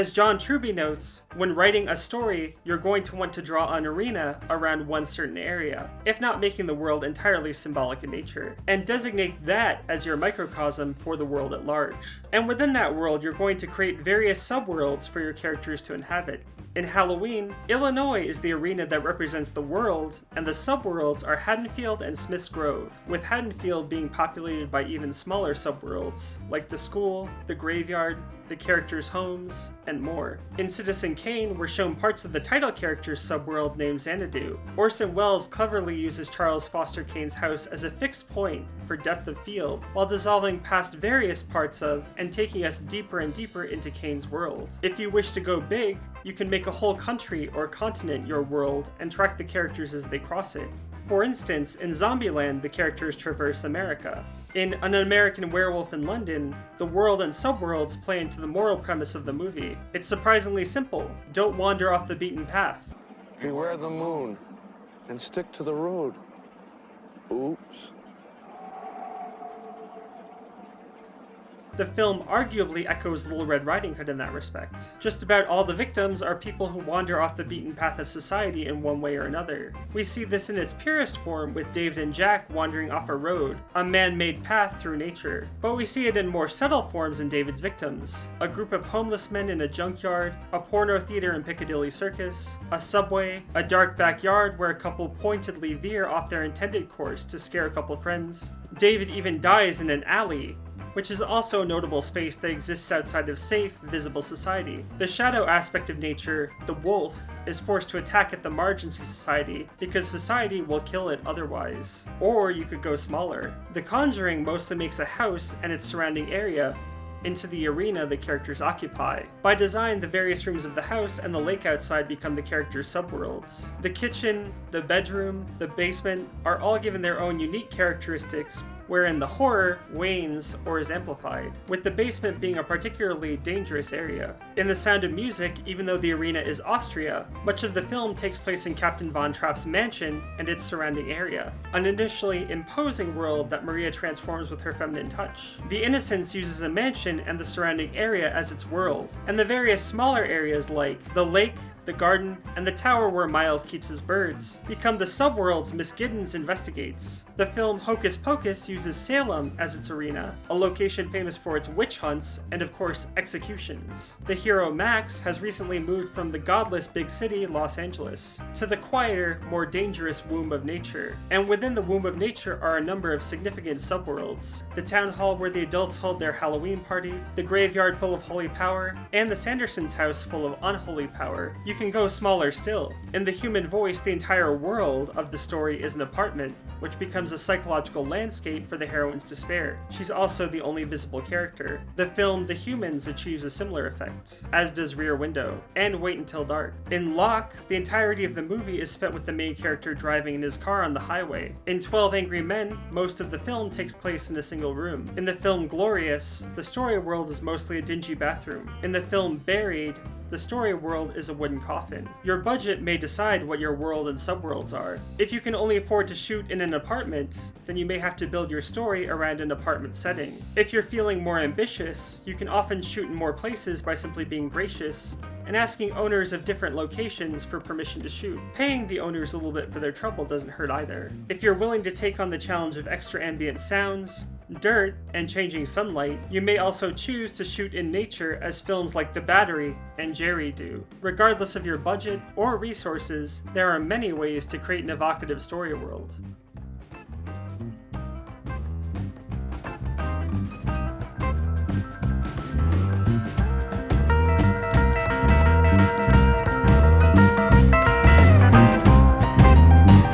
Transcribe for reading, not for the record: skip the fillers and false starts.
As John Truby notes, when writing a story, you're going to want to draw an arena around one certain area, if not making the world entirely symbolic in nature, and designate that as your microcosm for the world at large. And within that world, you're going to create various subworlds for your characters to inhabit. In Halloween, Illinois is the arena that represents the world, and the subworlds are Haddonfield and Smith's Grove, with Haddonfield being populated by even smaller subworlds, like the school, the graveyard, the characters' homes, and more. In Citizen Kane, we're shown parts of the title character's subworld named Xanadu. Orson Welles cleverly uses Charles Foster Kane's house as a fixed point for depth of field, while dissolving past various parts of and taking us deeper and deeper into Kane's world. If you wish to go big, you can make a whole country or continent your world and track the characters as they cross it. For instance, in Zombieland, the characters traverse America. In An American Werewolf in London, the world and subworlds play into the moral premise of the movie. It's surprisingly simple. Don't wander off the beaten path. Beware the moon and stick to the road. Oops. The film arguably echoes Little Red Riding Hood in that respect. Just about all the victims are people who wander off the beaten path of society in one way or another. We see this in its purest form with David and Jack wandering off a road, a man-made path through nature. But we see it in more subtle forms in David's victims. A group of homeless men in a junkyard, a porno theater in Piccadilly Circus, a subway, a dark backyard where a couple pointedly veer off their intended course to scare a couple friends. David even dies in an alley, which is also a notable space that exists outside of safe, visible society. The shadow aspect of nature, the wolf, is forced to attack at the margins of society because society will kill it otherwise. Or you could go smaller. The Conjuring mostly makes a house and its surrounding area into the arena the characters occupy. By design, the various rooms of the house and the lake outside become the characters' subworlds. The kitchen, the bedroom, the basement are all given their own unique characteristics, wherein the horror wanes or is amplified, with the basement being a particularly dangerous area. In The Sound of Music, even though the arena is Austria, much of the film takes place in Captain Von Trapp's mansion and its surrounding area, an initially imposing world that Maria transforms with her feminine touch. The Innocents uses a mansion and the surrounding area as its world, and the various smaller areas like the lake, the garden, and the tower where Miles keeps his birds become the subworlds Miss Giddens investigates. The film Hocus Pocus uses Salem as its arena, a location famous for its witch hunts and of course executions. The hero Max has recently moved from the godless big city Los Angeles to the quieter, more dangerous womb of nature. And within the womb of nature are a number of significant subworlds. The town hall where the adults hold their Halloween party, the graveyard full of holy power, and the Sandersons' house full of unholy power. You can go smaller still. In The Human Voice, the entire world of the story is an apartment, which becomes a psychological landscape for the heroine's despair. She's also the only visible character. The film The Humans achieves a similar effect, as does Rear Window, and Wait Until Dark. In Locke, the entirety of the movie is spent with the main character driving in his car on the highway. In 12 Angry Men, most of the film takes place in a single room. In the film Glorious, the story world is mostly a dingy bathroom. In the film Buried, the story world is a wooden coffin. Your budget may decide what your world and subworlds are. If you can only afford to shoot in an apartment, then you may have to build your story around an apartment setting. If you're feeling more ambitious, you can often shoot in more places by simply being gracious and asking owners of different locations for permission to shoot. Paying the owners a little bit for their trouble doesn't hurt either. If you're willing to take on the challenge of extra ambient sounds, dirt, and changing sunlight, you may also choose to shoot in nature as films like The Battery and Jerry do. Regardless of your budget or resources, there are many ways to create an evocative story world.